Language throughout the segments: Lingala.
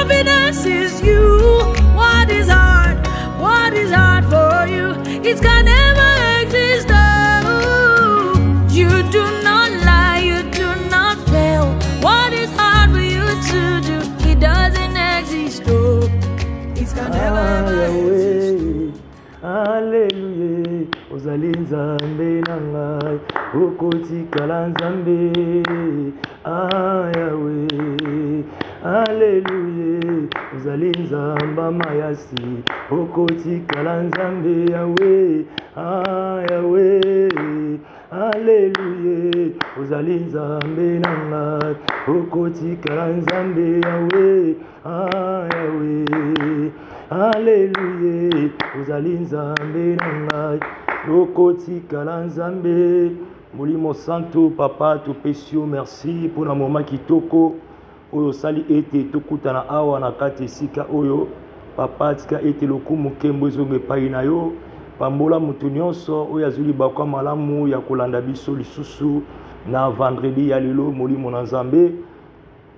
evidence is you. What is hard? What is hard for you? It can never exist. Oh, you do not lie, you do not fail. What is hard for you to do? It doesn't exist. Oh, it can never exist. Hallelujah, ozali nzambe na ngai, okotikala nzambe. Yahweh, hallelujah, ozali nzamba mayasi, okotikala nzambe. Yahweh, Yahweh, hallelujah, ozali nzambe na ngai, okotikala nzambe. Yahweh, Yahweh, hallelujah, ozali nzambe na ngai, okotikala nzambe. Molimo santo papa topesio merci pour na moment kitoko oyo sali ete tokutana awa na kati esika oyo papa tika ete lokumu nkembo ezonga epai na yo, pambola moto nyonso oyo azwi libakwa malamu ya kolanda biso lisusu na vendredi ya lelo. Molimo na nzambe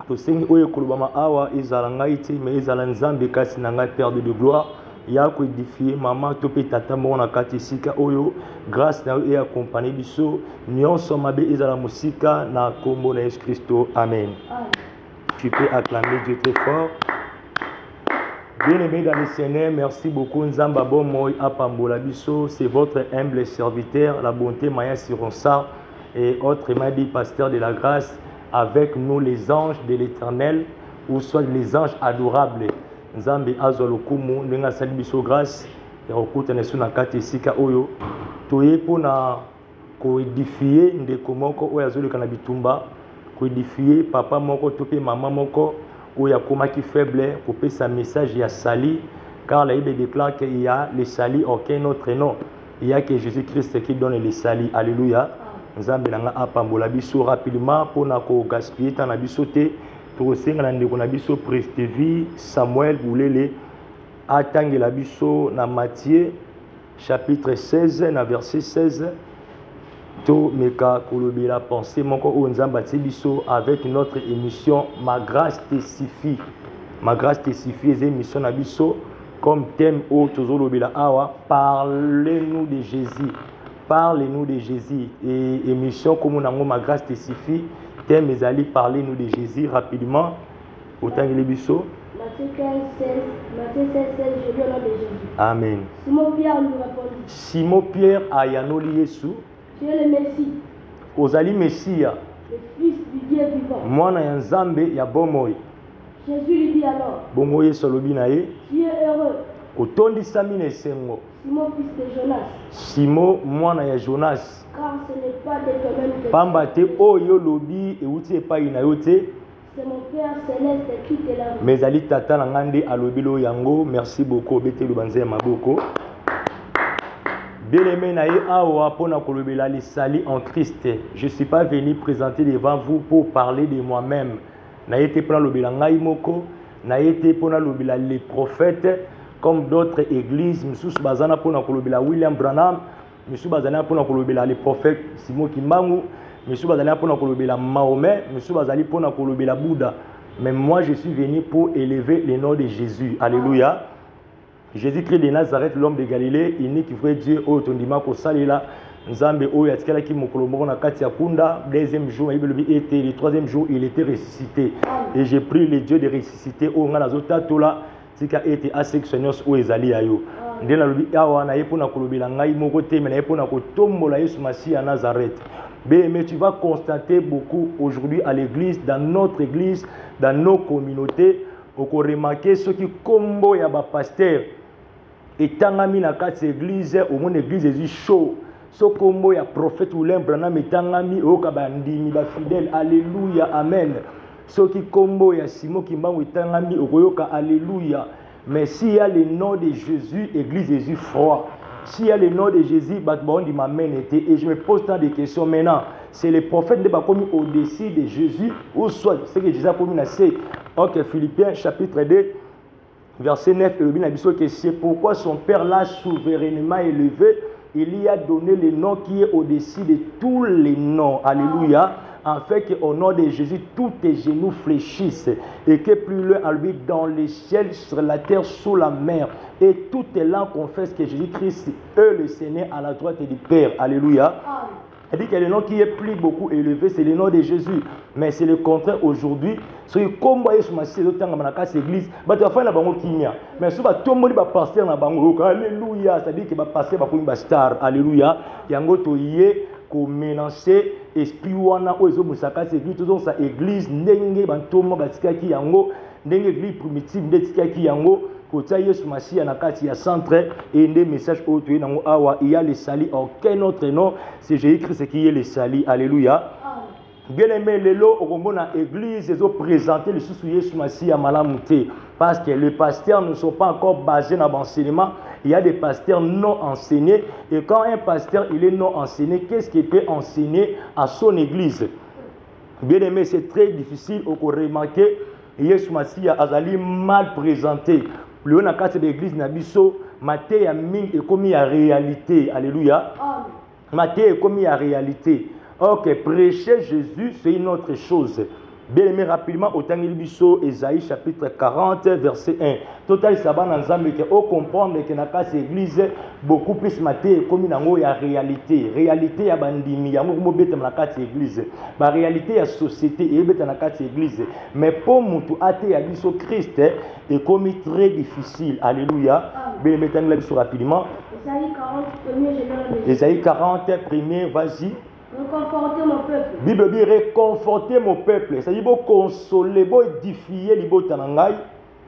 tosengi oyo ekolobama awa ezala ngai te me ezala nzambe kasi na ngai Père de gloire ya koedifie mama to pe tata moko na kati esika oyo grâce na yo eaccompagne biso nyonso mabe ezala mosika na kombo na Yesu Christo. Amen. Tu peux acclamer Dieu très fort. Bien-aimé dans le Seigneur, merci beaucoup Nzamba Bomoy Apambola Biso, c'est votre humble serviteur, la bonté Maya Sironsa et autrement dit pasteur de la grâce, avec nous les anges de l'Éternel, ou soit les anges adorables. Nzambe azolokumu nenga sali biso grâce ya okuta na suna kati esika oyo toye pona ko édifier ndeko moko oyo azoleka na bitumba, ko édifier papa moko to pe mama moko oyo akomaki faible pour pesa message ya sali, car la Bible déclare qu'il y a le sali aucun autre nom, il y a que Jésus-Christ qui donne le sali. Alléluia. Nzambe nanga apambola biso rapidement pona ko gaspiller ta na biso te. Tosenga na ndeko na biso Prestevi Samuel Boulele atangela biso na Matthieu chapitre 16 na verset 16 to meka kolobela pensée moko o nzamba ti biso avec notre émission Ma grâce te suffit. Ma grâce te suffit, c'est émission na biso comme thème o tozolobela awa parlez-nous de Jésus. Parlez-nous de Jésus et émission comme nango Ma grâce te suffit. Thème ezali parlez-nous de Jésus rapidement. Autant que les bisous. Matthieu 16, 16, je lis au nom de Jésus. Amen. Simon Pierre lui répondit. Simon Pierre ayanoli Yesu. Tu es le Messie. Ozali Messia. Le Fils du Dieu vivant. Mwana ya Nzambe ya bomoyi. Jésus lui dit alors. Bongo Yesu alobi na ye. Tu es heureux. Otondisami na esengo. Simon fils de Jonas. Simon mwana ya Jonas. Car ce n'est pas de toi-même que pamba te oyo lobi euti epai na yo te. C'est mon Père céleste qui te l'a. Mais ali tata na ngande alobi lo yango. Merci beaucoup betelo banze maboko. Bien-aimé na ye awa pona kolobela li sali en Christ. Je suis pas venu présenter devant vous pour parler de moi-même. Na été pona lobela ngai moko, na été pona lobela les prophètes comme d'autres églises, Moussous Bazana pona kolobela William Branham, Moussous Bazana pona kolobela les prophètes Simon Kimbangu, Moussous Bazana pona kolobela Mahomet, Moussous Bazali pona kolobela Bouddha. Mais moi je suis venu pour élever le nom de Jésus. Alléluia. Jésus-Christ de Nazareth, l'homme de Galilée, unique vrai Dieu, au tondima ko salila, Nzambe oyo atikala ki mokolo moko na kati ya kunda, deuxième jour, le troisième jour, il était ressuscité. Et j'ai pris le Dieu de ressuscité au ngana zotatola, tika ete asexionos o ezali ayo. Ndela lobi awa na yepo na kolobela ngai moko te, mais na yepo na kotombola Yesu Masi à Nazareth. Mais tu vas constater beaucoup aujourd'hui à l'église, dans notre église, dans nos communautés, on remarquer ce qui combo ya ba pasteur et tangami na kati église au monde église est chaud. Ce combo ya prophète William Branham et tangami o kabandimi ba fidèle. Alléluia, amen. Ce qui combo ya Simon Kimbangu et tangami okoyoka alléluia. Mais s'il y a le nom de Jésus, église Jésus froid. S'il y a le nom de Jésus, et je me pose tant de questions maintenant. C'est le prophète de Bakomi au-dessus de Jésus, ou soit ce que Jésus a commis à c'est. Ok, Philippiens chapitre 2, verset 9, que c'est pourquoi son Père l'a souverainement élevé. Il y a donné le nom qui est au-dessus de tous les noms. Alléluia. afin qu'au nom de Jésus, tous tes genoux fléchissent et que plus loin en lui dans les ciels, sur la terre, sous la mer, et toutes tes langues confessent que Jésus-Christ est le Seigneur à la droite du Père. Alléluia. Elle dit que le nom qui est plus beaucoup élevé, c'est le nom de Jésus. Mais c'est le contraire aujourd'hui. Si comme vous voyez sur ma église, mais si vous avez pasteur, alléluia, c'est-à-dire que pasteur va star, alléluia. Il y a un mélanger esprit wana ozo musaka église tout ça église ndenge bantoma batikaki yango ndenge église primitive ndetikaki yango kota Yesu Masia na kati ya centre et des messages auto nango awa il y a le salut aucun autre nom c'est Jésus-Christ qui est le salut. Alléluia. Bien aimé lelo okomona église ils ont présenté le sous Yesu Masia malamuté parce que les pasteurs ne sont pas encore basés dans l'enseignement. Il y a des pasteurs non enseignés. Et quand un pasteur il est non enseigné, qu'est-ce qu'il peut enseigner à son église? Bien aimé, c'est très difficile de remarquer. Yesu Masia azali mal présenté. Le na kati de l'église nabiso, Matthieu a mis et commis à réalité. Alléluia. Matthieu est commis à réalité. Ok, prêcher Jésus, c'est une autre chose. Bien aimé, rapidement, au Tangil Bisso, Esaïe chapitre 40, verset 1. Total Saban ensemble, on comprend que dans la église, beaucoup plus maté comme il y a réalité. Réalité, il y a bandimi, il y a beaucoup de dans la église. La réalité, il y a société, il y a dans la église. Mais pour nous, athée à Bisso Christ, est comme très difficile. Alléluia. Bien aimé, Tangil Bisso rapidement. Esaïe 40, premier, vas-y. Réconforter mon peuple. Bible dit réconforter mon peuple. C'est-à-dire consoler, édifier les botanangai.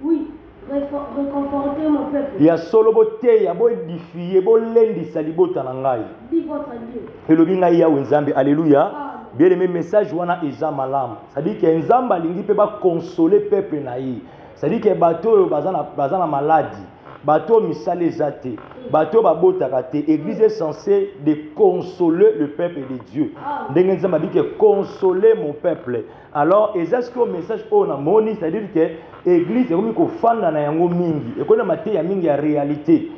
Oui, réconforter mon peuple. Il y a solo boté, il y a édifier, lendi sali botanangai. Dis votre Dieu. Et le binga ya wenzambe. Alléluia. Bien aimé message wana eza malam. C'est-à-dire que nzamba lingi peut pas consoler peuple naï. C'est-à-dire que bateau bazana maladie. Bateau misale zate, bateau babotakate, église est censée de consoler le peuple de Dieu. Dengenza m'a dit que consoler mon peuple. Alors, est-ce que le message on a moni, c'est-à-dire que l'église est comme qu'on fan dans yango mingi, et qu'on a maté ya mingi ya réalité.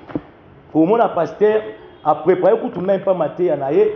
Pour mon pasteur a préparé pour tout même pas maté ya naé,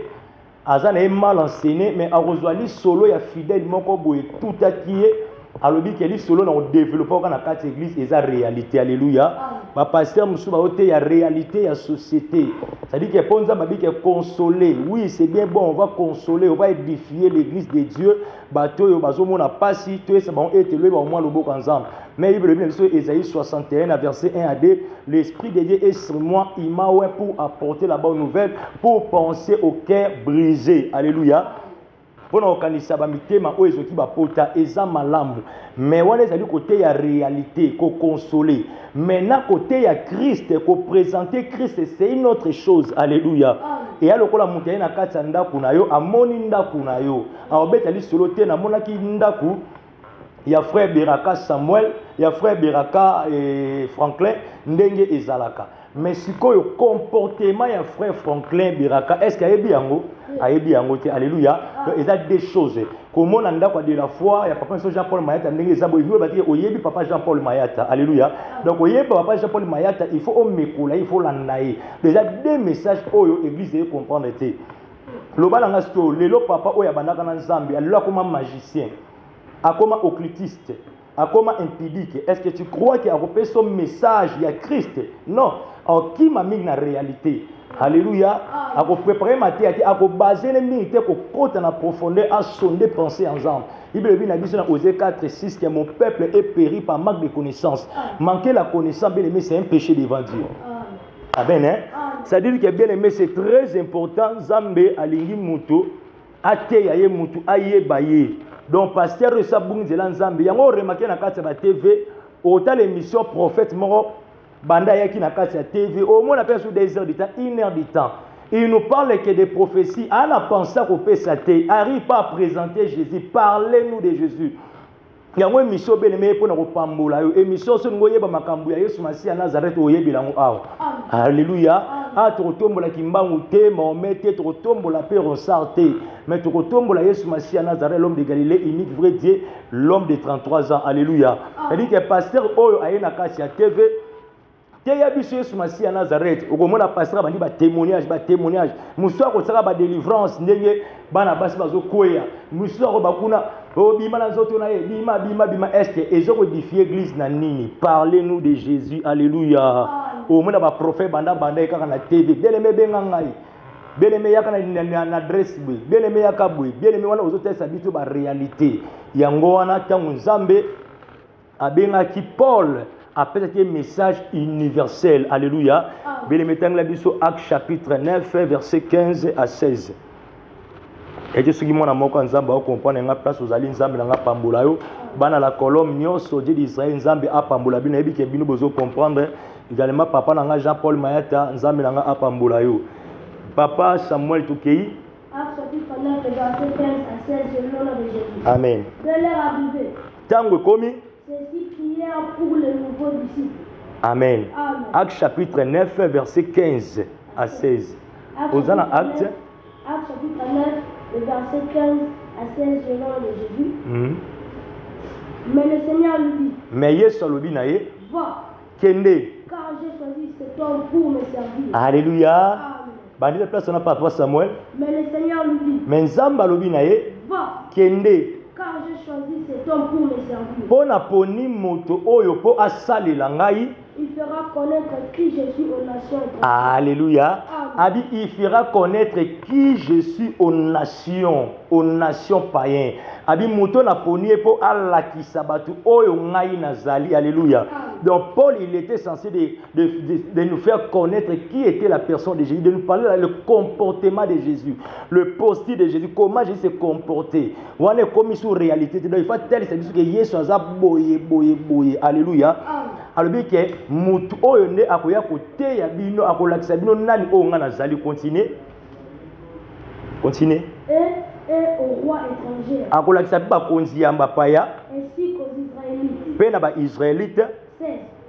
azan est mal enseigné, mais a rejoint solo ya fidèle moko boye tout acquié. Alors, il y a solo dans le développement dans la église et la réalité. Alléluia. Ma pasteur Moussou il y a réalité, il y a société. C'est-à-dire que Ponza m'a dit que consoler. Oui, c'est bien bon, on va consoler, on va édifier l'église de Dieu. Bateau, on n'a pas si tu es bon, et tu es au moins le beau ensemble. Mais il veut dire Ésaïe 61, verset 1 à 2. L'Esprit de Dieu est sur moi, il m'a pour apporter la bonne nouvelle, pour penser au cœur brisé. Alléluia. Pour nous organiser ba mitema o ezoki ba pota eza malamu mais wana ezali côté ya réalité ko consoler maintenant côté ya Christ ko présenter Christ c'est une autre chose. Alléluia. Et alors kola mutaye na kati ndaku na yo amoni ndaku na yo abetali solo te na monaki ndaku ya frère Beraka Samuel ya frère Beraka Franklin ndenge ezalaka. Mais si le comportement ya frère Franklin Beraka, est-ce qu'il y a bien? Alléluia. Il y a des choses. Comme on a de la foi, il y a papa Jean-Paul Mayata, il y a papa Jean-Paul Mayata. Alléluia. Donc, il y a papa Jean-Paul Mayata, il faut il faut l'anaï. Déjà, deux messages où l'église est comprendre. Le balangasto, le papa où il y a banaka dans Zambie, il comme un magicien, comme un occultiste. Comment impidique? Est-ce que tu crois qu'il a repéré son message? Il y a Christ? Non. Alors, qui m'a mis dans la réalité? Alléluia. A préparé ma tête, a basé les militaires pour côté en profondeur, à sonder pensée ensemble. Il a dit dans Osée 4 et 6 que mon peuple est péri par manque de connaissance. Manquer la connaissance, bien aimé, c'est un péché devant Dieu. Amen, hein? C'est-à-dire que bien aimé, c'est très important. Zambé, Alingi Moutou, Ateyaye Moutou, Aye Baye. Donc, pasteur Sabung Zelan Zambé, il y a remarqué dans la TV, autant l'émission prophète Moro, Banda Yaki na la TV, au moins on appelle sur 2 heures de temps, 1 heure de temps. Il nous parle que des prophéties, on a pensé qu'on peut s'attendre, arrive pas à présenter Jésus, parlez-nous de Jésus. Il y a une émission bien aimée pour nous pambola, émission sur nous yeba makambu ya Yesu Masia Nazareth oyebi lango awa. Alléluia. Ah tu retombola kimbangu te, Mahomet te, tu retombola pe ronsarte. Mais tu retombola Yesu Masia Nazareth, l'homme de Galilée, unique vrai Dieu, l'homme de 33 ans. Alléluia. C'est-à-dire que pasteur Oyo aye na kasi ya TV teya biso Yesu Masi ya Nazareth okomona pasteur bandi ba témoignage muso ko tsaka ba délivrance ndenge bana basi bazokoya muso ko bakuna bima na nzoto na ye bima est ezoko édifier église na nini. Parlez-nous de Jésus. Alléluia. Omona ba prophète banda kaka na TV bien-aimé benga ngai bien-aimé yaka na adresse bwe bien-aimé yaka bwe bien-aimé wana ozotesa biso ba réalité yango wana tango Nzambe abengaki Paul apporter un message universel. Alléluia. Bien-aimé tangla biso Actes chapitre 9 verset 15 à 16. Et je suis qui mona moko Nzambe o comprendre nga place aux ali Nzambe na nga pambola yo bana la colombe nyonso Dieu d'Israël Nzambe a pambola bino ebi ke bino bozo comprendre également papa na nga Jean-Paul Mayata Nzambe na nga a pambola yo papa Samuel Tukei. Actes chapitre 9 verset 15 à 16 selon le nom de Jésus. Amen. De l'heure arrivée. Tango komi. Ceci prière pour les nouveaux disciples. Amen. Amen. Actes chapitre 9 verset 15 à 16. Aux Actes. Actes chapitre 9 le verset 15 à 16 selon le nom de Jésus. Mais le Seigneur lui dit. Mais Yesu alobi na ye. Va. Kende. Car j'ai choisi cet homme pour me servir. Alléluia. Amen. Bandi la place on a papa Samuel. Mais le Seignye lui dit. Mais Nzambe alobi na ye. Va. Kende. Car j'ai choisi cet homme pour me servir. Pona poni moto oyo po asalela ngai. Il fera connaître qui je suis aux nations. Alléluia. Amen. Abi, il fera connaître qui je suis aux nations païennes. Abi, moto na poni po ala kisabatu oyo ngai nazali. Alléluia. Amen. Donc Paul, il était censé de nous faire connaître qui était la personne de Jésus, de nous parler le comportement de Jésus, le posture de Jésus, comment Jésus s'est comporté. On est commis sur réalité. Donc il faut tel c'est que Jésus a boyé. Alléluia. Alors bien que mutu oyo ne akoya kote ya bino akolakisa bino nani o nga nazali continuer. Et au roi étranger. Akolakisa ba konzi ya mbapaya. Ainsi qu'aux Israélites. Pe na ba Israélite.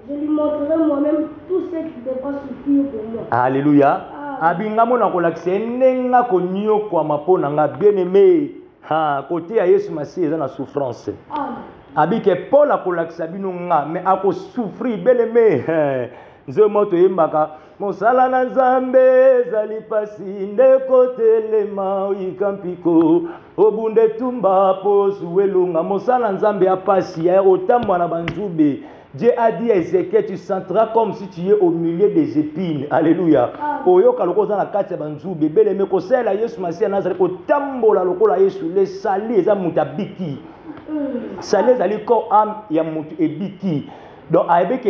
Je lui montrerai moi-même tout ce qui devra souffrir pour moi. Alléluia. Abinga mona kolakisa nenga konyo kwa mapona nga bien-aimé. Ha côté ya Yesu Masi eza na souffrance. Amen. Abike Paul akolakisa bino nga mais ako souffrir bien-aimé. Nzo moto yembaka mosala na Nzambe zali pasi ndeko telema ikampiko obunde tumba posu elunga mosala Nzambe ya pasi ya otambwa na banzube. Dieu a dit à Ézéchiel, tu senteras comme si tu es au milieu des épines. Alléluia. Oyoka lokoza na kati ya banzube beleme ko sala Yesu Masi Nazareth ko tambola lokola Yesu le sali eza mutabiki. Sali ezali ko âme ya mutu ebiki. Donc avec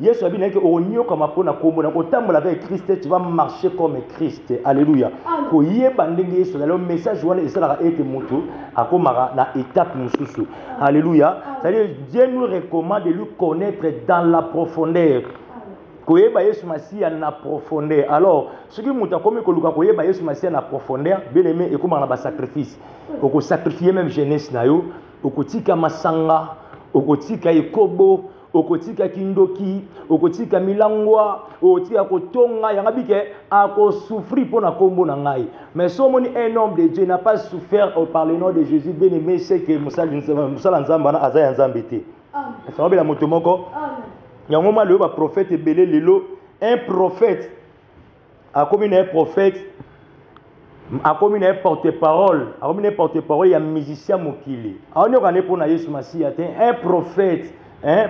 Yesu abina ke onyo kama pona kombo na ko tambola avec Christ tu vas marcher comme Christ. Alléluia. Ko yeba ndenge Yesu le message wana esala ete mutu akomaka na étape mususu. Alléluia. C'est-à-dire Dieu nous recommande de lui connaître dans la profondeur. Koyeba Yesu Masi na profondeur. Alors, ce qui muta comme koluka koyeba Yesu Masi na profondeur, bien aimé et comme na ba sacrifice. Oko sacrifier même jeunesse na yo, okotika masanga, okotika ekobo, okotika kindoki, okotika milangwa, okotika kotonga yangabike ako souffrir pour na kombo na ngai. Mais somoni un homme de Dieu n'a pas souffert par le nom de Jésus, bien aimé, c'est que Musala Nzamba na azaya Nzambete. Amen. Ça va bien la motomoko. Amen. Il y a un moment où le prophète est belé lelo, un prophète a comme un prophète a comme un porte-parole, il y a un musicien mokili. On est allé pour na Yesu Masi un prophète,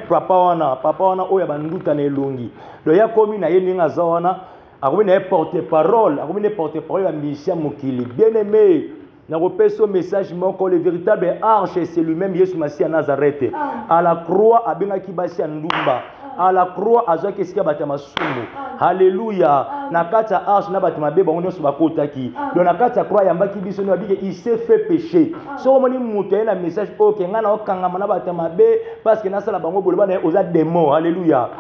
papa wana oya banduta na elongi. Donc il y a comme na yeninga zawana, a comme un porte-parole, il y a un musicien mokili. Bien aimé, na repère message moko le véritable arche c'est lui-même Yesu Masi Nazareth. À la croix abengaki basi ndumba. À la croix azwa kesika batama sumu. Alléluia. Na kati ya arche na batama beba onyoso bakotaki. Donc na kati ya croix yambaki biso no abike il s'est fait pécher. So moni mutu na message OK ngana okangama na batama be parce que na sala bango boloba na oza démon. Alléluia.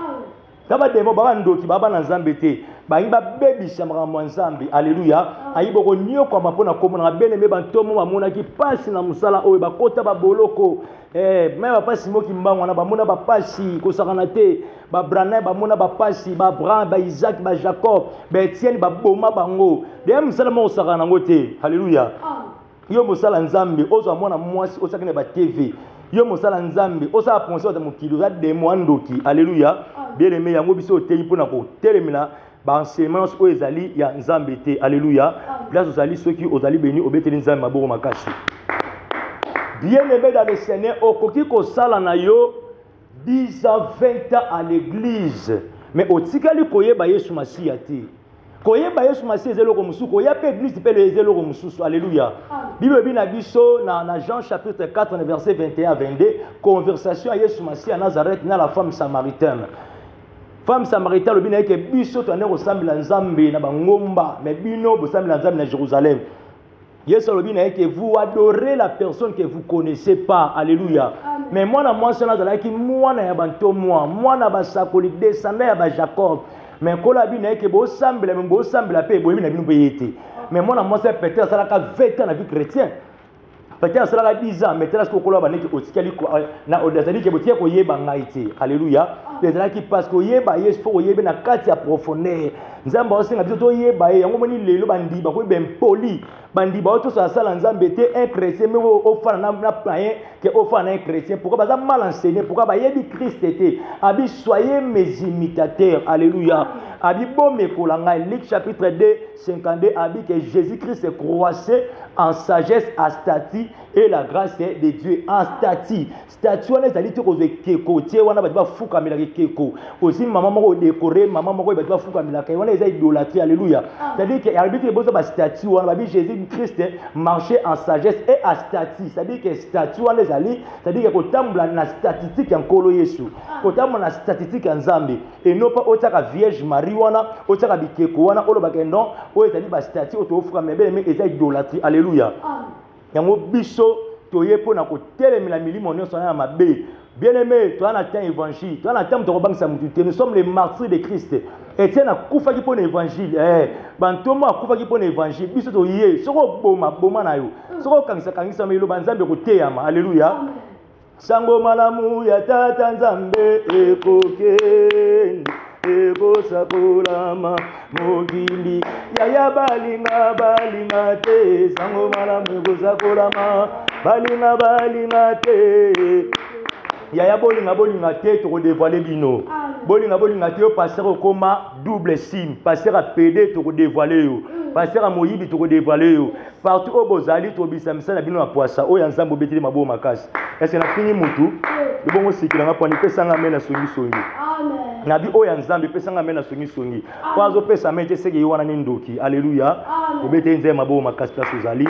Kaba démon baba ndoki baba na Nzambe te. Ba imba bebisa makambo Nzambe. Alléluia. Ayibo ko nyoko mapona komona beneme bantomo bamona ki pasi na musala oyo bakota ba boloko. Même pas si moi qui m'bang on a ba mona ba pasi ko sakana te ba Branham ba mona ba pasi ba Abraham ba Isaac ba Jacob ba Etienne ba boma bango de musala mo sakana ngote. Alléluia. Yo musala Nzambe ozo mona mwasi osakane ba TV yo mosala nzambe osala pensé ota mokili oza demo ndoki alléluia bien aimé yango biso oteyi mpona kotelemela baenseignement oyo ezali ya nzambe te alléluia place ozali soki ozali beni obeteli nzambe maboko makasi bien aimé dans le Seigneur okoki kosala na yo 10 ans 20 ans à l'église mais otikali koyeba Yesu Masiya te koyeba Yesu Masiya ezelo mususu koyeba église pe le ezelo mususu alléluia Bible bina biso na Jean chapitre 4 verset 21 à 22 conversation à Yesu Masiya à Nazareth na la femme samaritaine le bina ke biso to ane ressemble nzambe na bangomba mais bino ressemble nzambe na Jérusalem Yesu le bina ke vous adorez la personne que vous connaissez pas alléluia mais moi c'est nazalaki moi na ya banto moi na basakoli descendant ya ba Jacob mais quand la bine que beau semble pe boyi na bino peyete mais moi c'est peut-être ça la 20 ans na vie chrétien peut-être ça la 10 ans mais là ce que kola baneki otikali na odazali ke botie ko yeba ngaiti alléluia les là qui parce que yeba yes faut yeba na kati ya profondeur nzamba osenga biso to yeba yango moni lelo bandiba ko ben poli bandiba to ça sala nzambe te un chrétien mais au fana na païen que au fana un chrétien pourquoi ba mal enseigné pourquoi ba yebi Christ était abi soyez mes imitateurs alléluia abi bomé kolanga Luc chapitre 2 52 abi que Jésus-Christ est croissé en sagesse à statut et la grâce de Dieu en statut on est allé te koze keko tie wana ba fuka mila keko aussi maman moko décorer maman moko ba fuka mila kai wana eza idolâtrie alléluia c'est-à-dire que arbitre bozo ba statut wana ba Jésus-Christ marchait en sagesse et à statut c'est-à-dire que statut wana ezali c'est-à-dire que kotambula na statistique ya nkolo Yesu kotambula na statistique ya Nzambe et non pas otaka vierge Marie wana otaka bikeko wana olo bakendo o ezali ba statut otofuka mais eza idolâtrie alléluia yango biso toye pona kotelemela milimo nyonso na mabe bien aimé toi na temps évangile toi na temps to kobangisa mutu nous sommes les martyrs de Christ Etienne a kufaki pour l'évangile bantomo a kufaki pour l'évangile biso to ye soko boma na yo soko kangisa melo banzambe ko teyama alléluia sango malamu ya tata nzambe ekokende ekosakolama mokili yaya balinga te sango malamu ekosakolama balinga te yaya bolinga te to dévoiler bino bolinga te passer au coma double sim passer à PD to dévoiler yo passer à moyibi to dévoiler yo partout au bozali to bisamisa na bino na poisa o ya nzambo beteli mabo makasi est-ce na fini mutu de bongo sikilanga poni pesanga mena songi amen nabi o ya nzambe pesanga mena songi kwa zo pesa mete sege yiwana ni ndoki alléluia obete nzema mabo makasi place ozali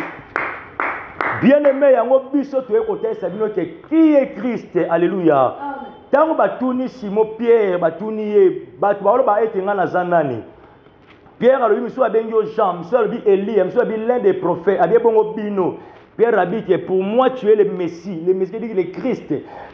bien aimé yango biso to ekotesa bino ke qui est Christ alléluia tango batuni Simon Pierre batuni ye batu baolo ba etenga na zanani Pierre alobi miso abengi Jean miso alobi Élie miso alobi l'un des prophètes abi bongo bino Pierre a dit que pour moi tu es le Messie dit que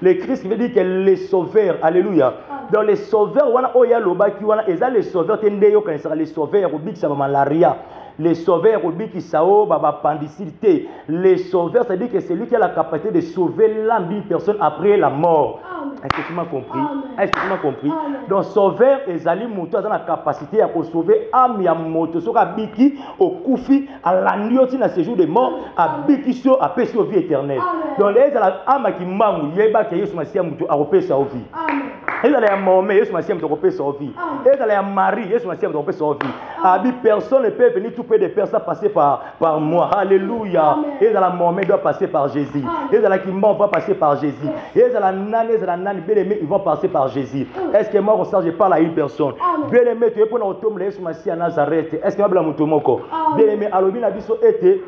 le Christ veut dire que le sauveur alléluia dans les sauveurs wana oya lobaki wana eza les sauveurs tende yo kanisa les sauveurs ko bikisa malaria les sauveurs au biki sao baba pandicité les sauveurs c'est à dire que c'est lui qui a la capacité de sauver l'âme d'une personne après la mort. Est-ce que tu m'as compris? Est-ce que tu m'as compris? Donc sauveur ezali mutu a la capacité à sauver âme ya moto soka biki au kufi à l'anioti na séjour de mort à biki so à péché vie éternelle. Donc les la âme qui mangu yeba ke Yesu Masiya mutu a repêcher sa vie. Et dans les moments Yesu Masiya mutu repêcher sa vie. Et dans les Marie Yesu Masiya mutu repêcher sa vie. Abi personne ne peut venir tout peut de faire ça passer par moi. Alléluia. Et dans la moment doit passer par Jésus. Et dans la kimba on va passer par Jésus. Et dans la nani bien aimé ils vont passer par Jésus. Est-ce que moi on je parle à une personne. Bien aimé tu es pour nous tomber Yesu Masiya Nazareth. Est-ce que mabla mutomoko. Bien aimé alobi na biso été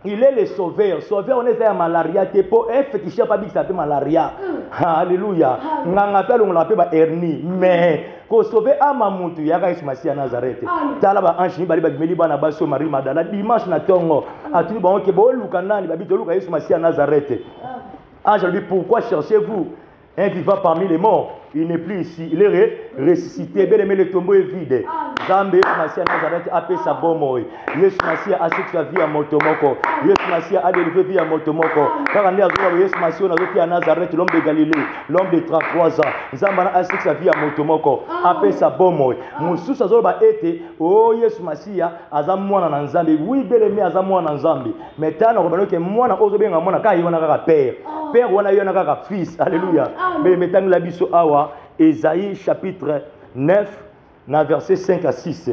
il est le sauveur. Sauveur, on est à malaria. T'es pas un féticheur, pas dit que ça s'appelle malaria. Alléluia. On appelle, on l'appelle hernie. Mais, pour sauver à Mamoutou, il y a Yesu Masiya Nazareth. Talaba Anchini, Bali Bagmeli, Banabaso, Marie Madala, dimanche na tongo. A tout le monde qui est bon, Lukanani, Babi Tolu, Yesu Masiya Nazareth. Ange lui, pourquoi cherchez-vous un vivant parmi les morts? il n'est plus ici. Il est ressuscité. Bien aimé, le tombeau est vide. Zambé, Massia Nazareth a fait sa bombe. Yesu Massia a sa vie à Motomoko. Yesu Massia a délivré vie à Motomoko. Car on est à Yesu Massia, on a vécu à Nazareth, l'homme de Galilée, l'homme de 33 ans. Zambana a sa vie à Motomoko. A fait sa bombe. Moussous a zoba été, oh Yesu Massia, Azamouana Nanzambi. Oui, bien aimé, Azamouana Nanzambi. Mais tant que moi, on a bien à mon accueil, on a père. Père, on a eu un fils. Alléluia. Mais maintenant, la biso awa, Ésaïe chapitre 9, verset 5 à 6.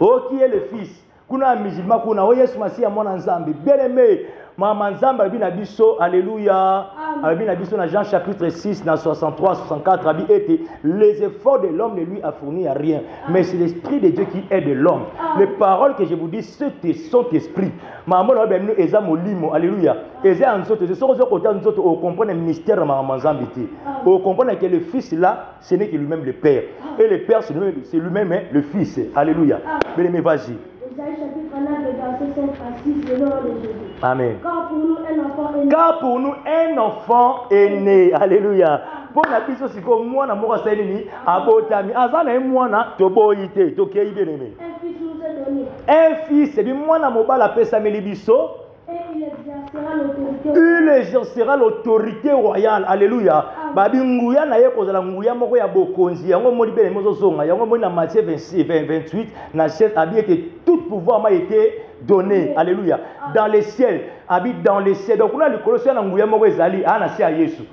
Oh, qui est le fils? Kuna musulman, kuna, oh, Yesu Massia, mon ensemble. Bien aimé, maman Zamba, Albina biso, alléluia. Albina biso, dans Jean chapitre 6, dans 63, 64, Abi était, les efforts de l'homme ne lui a fourni à rien. Mais c'est l'esprit de Dieu qui aide l'homme. Les paroles que je vous dis, c'est son esprit. Maman, nous, Eza Molimo, alléluia. Eza Anzote, ce sont aux côtés d'Anzote, on comprend le mystère de maman Zambiti. On comprend que le fils là, ce n'est que lui-même le père. Et le père, c'est lui-même le fils. Alléluia. Bien aimé, vas-y. Isaïe chapitre 9, verset 5 à 6, le nom de Jésus. Amen. Car pour nous un enfant est né. Car pour nous un enfant est né. Alléluia. Pour la biso siko mwana moko saini abotami azana mwana toboyite tokei bien aimé. Un fils nous est donné. Un fils, et bien mwana mobala pesa melibiso. Et il exercera l'autorité. Il exercera l'autorité royale. Alléluia. Babi nguya na ye kozala nguya moko ya bokonzi. Yango moni bene mozo zonga. Yango moni na Matthieu 28 na chef habillé que tout pouvoir m'a été donné. Alléluia. Dans les ciels, habite dans les ciels. Donc kuna likolo na nguya moko ezali ana si a Yesu.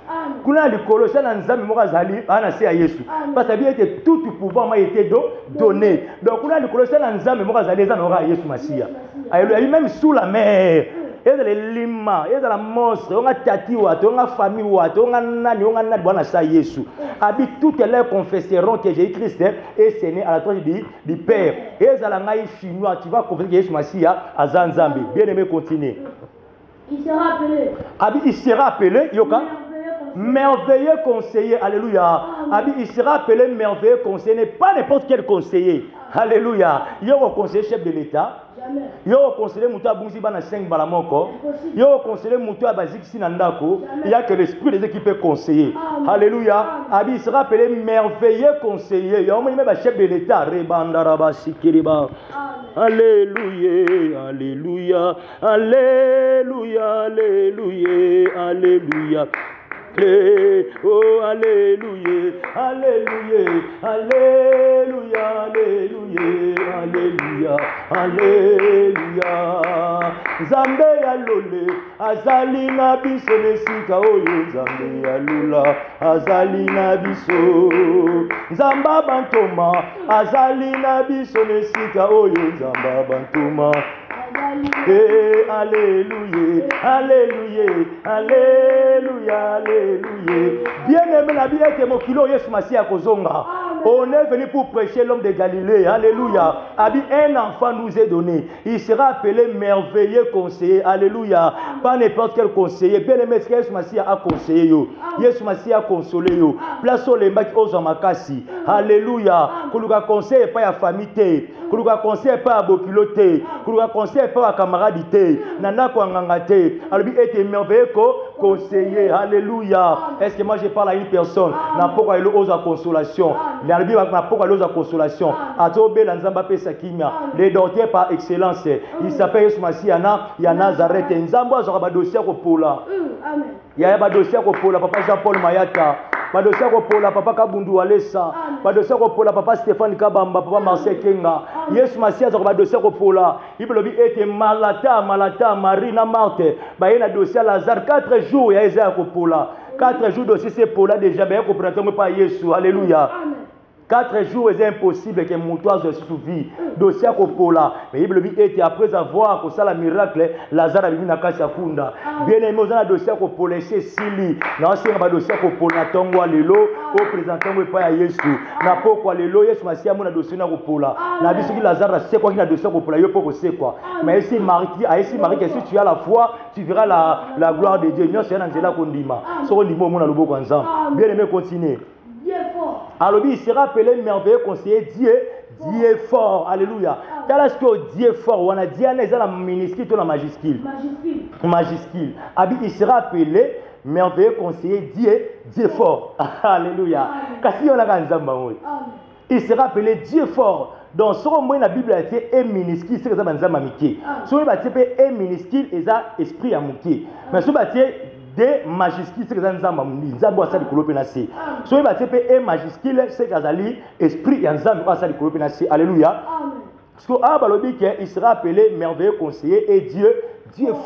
Kuna likolo na nzambe moko ezali ana si a Yesu. Parce que bien que tout pouvoir m'a été donné. Donc kuna likolo na nzambe moko ezali ezana ora Yesu Masia. Alléluia. Même sous la mer. Il y a des lima, il y a des monstres, il y a des tati, il y a des familles, il y a des Jésus. Toutes les confesseront que Jésus-Christ est séné à la droite du Père. Et les Chinois, tu vas confesser que Jésus Massia à Zanzambi. Bien aimé, continuez. Il sera appelé. Il sera appelé, Yoka. Merveilleux conseiller, alléluia. Il sera appelé merveilleux conseiller, pas n'importe quel conseiller. Alléluia. Il y a un conseiller chef de l'État. Il y a un conseiller Mouta Bunzi Bana 5 Balamoko. Il y a un conseiller Mouta Bazik Sinandako. Il n'y a que l'esprit des équipes qui peut conseiller. Alléluia. Il sera appelé merveilleux conseiller. Il y a un chef de l'État. Alléluia. Alléluia. Alléluia. Alléluia. Alléluia. Oh, alléluia, alléluia, alléluia, alléluia, alléluia, Zambe alole, azali na biso nesika oyo, Zambe alula, azali na biso, Zamba bantoma, azali na biso nesika oyo, Zamba bantoma. Alléluia, alléluia, alléluia, alléluia. Bien-aimé, la vie est mon kilo, Yesu Massia Kozonga. On est venu pour prêcher l'homme de Galilée. Alléluia. Un enfant nous est donné. Il sera appelé merveilleux conseiller. Alléluia. Pas n'importe quel conseiller. Bien-aimé, ce que Yesu Massia a conseillé. Yesu Massia a consolé. Place au lemba qui ose en makasi. Alléluia. Kuluka conseil pas à famille. Kuluka conseil pas à bokiloté. Kuluka conseil pas à camarade. Nana Kwangangate. Alors, il était merveilleux conseiller. Alléluia. Est-ce que moi je parle à une personne? N'a pas eu ose à consolation. N'a pas eu ose à consolation. Atobe Lanzamba Pesakimia. Les docteurs par excellence. Il s'appelle Yesu Massia. Il y a Nazareth. Nzamba aura dossier au Pola. Il y a un dossier au Pola. Papa Jean-Paul Mayata. Dossier au Pola. Papa Kabundu Alessa. Dossier au Pola. Papa Stéphane Kabamba. Papa Marcel Kenga. Yesu Massia aura dossier au Pola. Il peut être Malata, Marina Marthe. Il y a un dossier à Lazare. 4 jours, il y a Esaïe au Pola. 4 jours dossier c'est Pola déjà. Il y a un pas Yesu. Alléluia. 4 jours, c'est impossible que mon toit se souvie. Dossier à Pola. Mais il dit après avoir fait ça, le miracle, Lazare a vu na kasi akunda. Bien aimé, on a dossier à Pola, c'est Sili. Non, c'est un dossier à Pola. Tongo lelo, au présentant pas Yesu. Na poko lelo, Yesu Massia mon dossier à Pola. Na biso qui Lazare c'est quoi qui na dossier à Pola, yo poko c'est quoi. Mais ici Marie, que si tu as la foi, tu verras la gloire de Dieu. Nous c'est un angela kondima. So kondima mon aloboko ensemble. Bien aimé, continuez. Alors, il sera appelé merveilleux conseiller. Dieu est fort. Alléluia. Car est-ce que Dieu est fort? On a dit, il y a la minuscule ou la majuscule? Majuscule. Il sera appelé merveilleux conseiller, Dieu fort. Alléluia. Il sera appelé Dieu fort. Donc, ce qu'on la Bible est minuscule, c'est que ça va nous amiquer. Ce qu'on est minuscule, c'est esprit amoqué. Mais ce qu'on des majuscules, c'est que ça nous amiquer. Ça doit être le pénacé. Ce qu'on est majuscule, c'est que ça esprit et ça doit être le pénacé. Alléluia. Parce qu'il sera appelé merveilleux conseiller et Dieu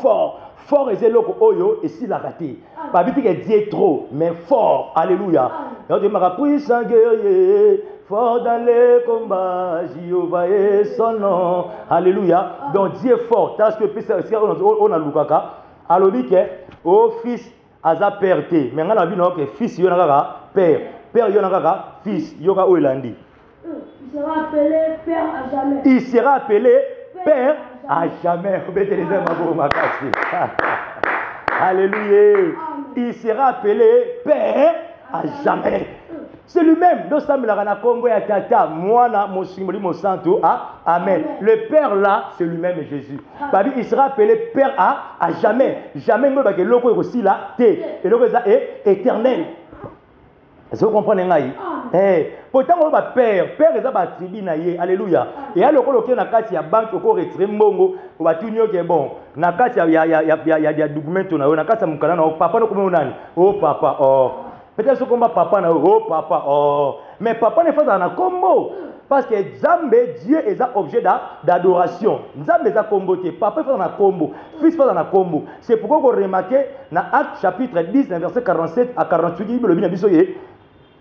fort. Fort et zéloko oyo et s'il a raté. Pas vite que Dieu est trop, mais fort. Alléluia. Donc il m'a puissant guerrier, fort dans les combats, Jéhovah est son nom. Alléluia. Donc Dieu est fort. Parce que on a Lukaka. Alors dit que au fils aza perté. Mais on a vu que fils yonaka père, père yonaka fils yoka oilandi. Il sera appelé Père à jamais. Il sera appelé Père à jamais. Alléluia. Il sera appelé Père à jamais. C'est lui-même. Donc, ça me l'a Congo et Tata. Moi, mon symbole, mon santo. Amen. Le Père là, c'est lui-même Jésus. Il sera appelé Père à jamais. Jamais, parce que l'eau est aussi là. Et l'eau est éternel. Est-ce que vous comprenez? Pourtant, on va père est un tribu. Alléluia. Et alors, quand on a une banque, on va retirer mongo, on va tout dire bon. Il y a des documents, on a papa, oh papa, oh. Peut-être qu'on va papa, oh papa, oh. Mais papa n'est pas dans un combo. Parce que Zambé, Dieu est un objet d'adoration. Zambé est un combo. Papa est dans un combo. Fils est dans un combo. C'est pourquoi vous remarquez dans Actes chapitre 10, verset 47 à 48, le Bible dit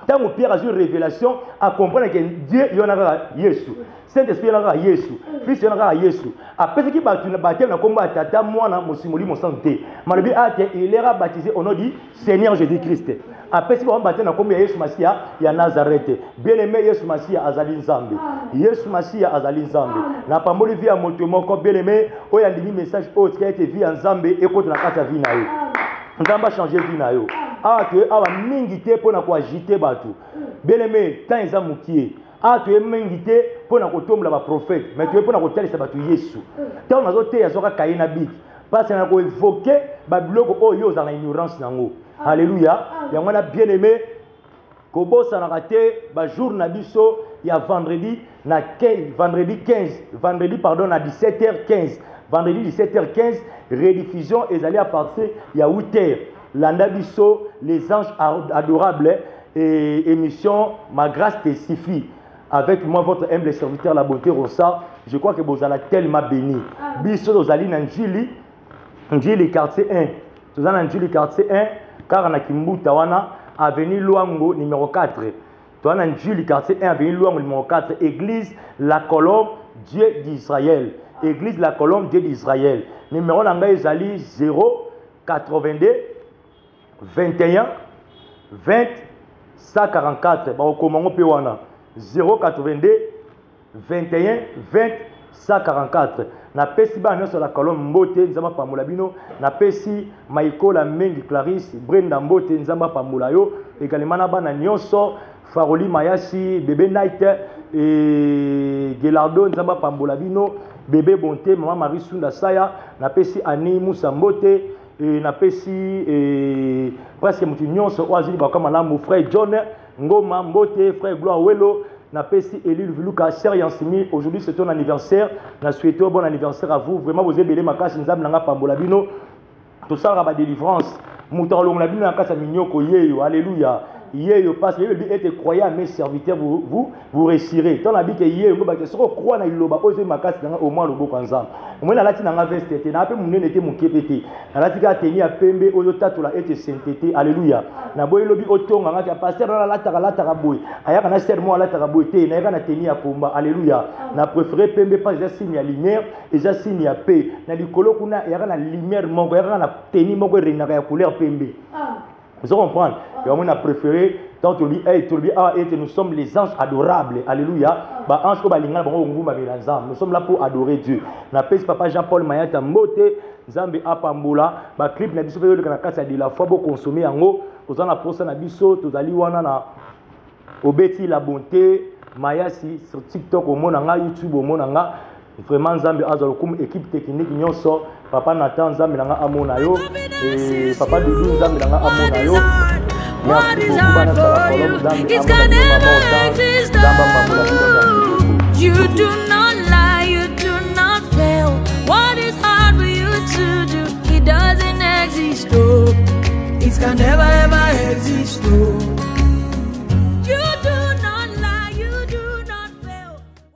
tant que Pierre a eu une révélation, à comprendre que Dieu y en a Jésus. Saint-Esprit y en a Jésus. Fils y en a Jésus. Après ce qui va baptiser dans combat tata moi na mon simoli mon santé. Malgré il est baptisé au nom du Seigneur Jésus-Christ. Après ce qui va baptiser dans combat Jésus Massia ya Nazareth. Bien-aimé Jésus Massia azali Nzambe. Jésus Massia azali Nzambe. Na pas moli vie à motomo comme bien-aimé, o ya ndimi message o qui a été vie en Nzambe et contre la carte vie na yo. Nzamba changer vie na yo. Que awa mingité pour na ko agiter batu. Bien-aimé, tant ils ont moukié. Tu es mingité pour na ko tomba ba prophète, mais tu es pour na ko telisa batu Yesu. Tant na zote ya zoka kaina bit. Parce que na ko évoquer ba biloko oyo dans l'ignorance nango. Alléluia. Ya ngona bien-aimé ko bossa na raté ba jour na biso ya vendredi na 15 vendredi pardon na 17h15. Vendredi 17h15 rediffusion et allé à partir il y a 8h. Landabiso, les anges adorables et émission Ma grâce te suffit. Avec moi, votre humble serviteur, la bonté Rossa, je crois que vous allez tellement béni. Biso, vous allez dans Njili quartier 1. Vous allez dans Njili quartier 1, car on a Kimbu Tawana, avenue Luango numéro 4. Vous allez dans Njili quartier 1, avenue Luango numéro 4, église La Colombe, Dieu d'Israël. Église La Colombe, Dieu d'Israël. Numéro d'Anga Isali 082 21 20 144. Comment 082 21 20 144. Na pesi ba nyonso la Colombe mbote nzamba pamula bino. Na pesi Maiko la Mengi Clarisse Brenda mbote nzamba pamula yo. Également na bana nyonso Faroli Mayasi bébé Night et Gelardo nzamba pamula bino. Bébé Bonté maman Marie Sunda Saya. Na pesi Ani Moussa mbote. Et na pesi presque mutu nyonso oazili bakama la mon frère John Ngoma Mbote frère Gloire Welo na pesi Eli Luka Ser Yansimi. Aujourd'hui c'est ton anniversaire. Na souhaite bon anniversaire à vous. Vraiment vous ébélé makasi nzambe nanga pambola bino. Tout ça ba délivrance. Mutu longa bino na kasa minyoko yeyo. Alléluia. Yeyo parce que il était croyant mes serviteurs vous réussirez. Tant la bi que yeyo ba que soko croit na iloba ozo makasi nanga au moins le beau kanzam. Moi na lati nanga veste te na pe munene te mukepete. Na lati ka teni ya pembe ozo tatula ete sainteté. Alléluia. Na boy lobi otonga ngaka pasteur na lata boy. Ayaka na serment lata boy te na yaka na teni ya komba. Alléluia. Na préféré pembe pas déjà signe ya lumière et déjà signe ya paix. Na likolo kuna yaka na lumière moko yaka na teni moko renaka ya couleur pembe. Vous comprenez? Et on a préféré, tant que nous sommes les anges adorables. Alléluia. Nous sommes là pour adorer Dieu. Na pesi papa Jean-Paul Mayata Mbote, Zambi Apambola, ba clip na biso de la kasa de la fois pour consommer yango. Vous en approcher na biso, tozali wana na obeti la bonté, Mayasi sur TikTok au monanga, YouTube au monanga. vraiment nzambe azalo comme équipe technique nyonso papa Nathan nzambe nanga amona yo et papa Dudu nzambe nanga amona yo. What is hard for you? It's gonna never exist. You do not lie, you do not fail. What is hard for you to do? It doesn't exist. Oh, it can never ever exist. Oh.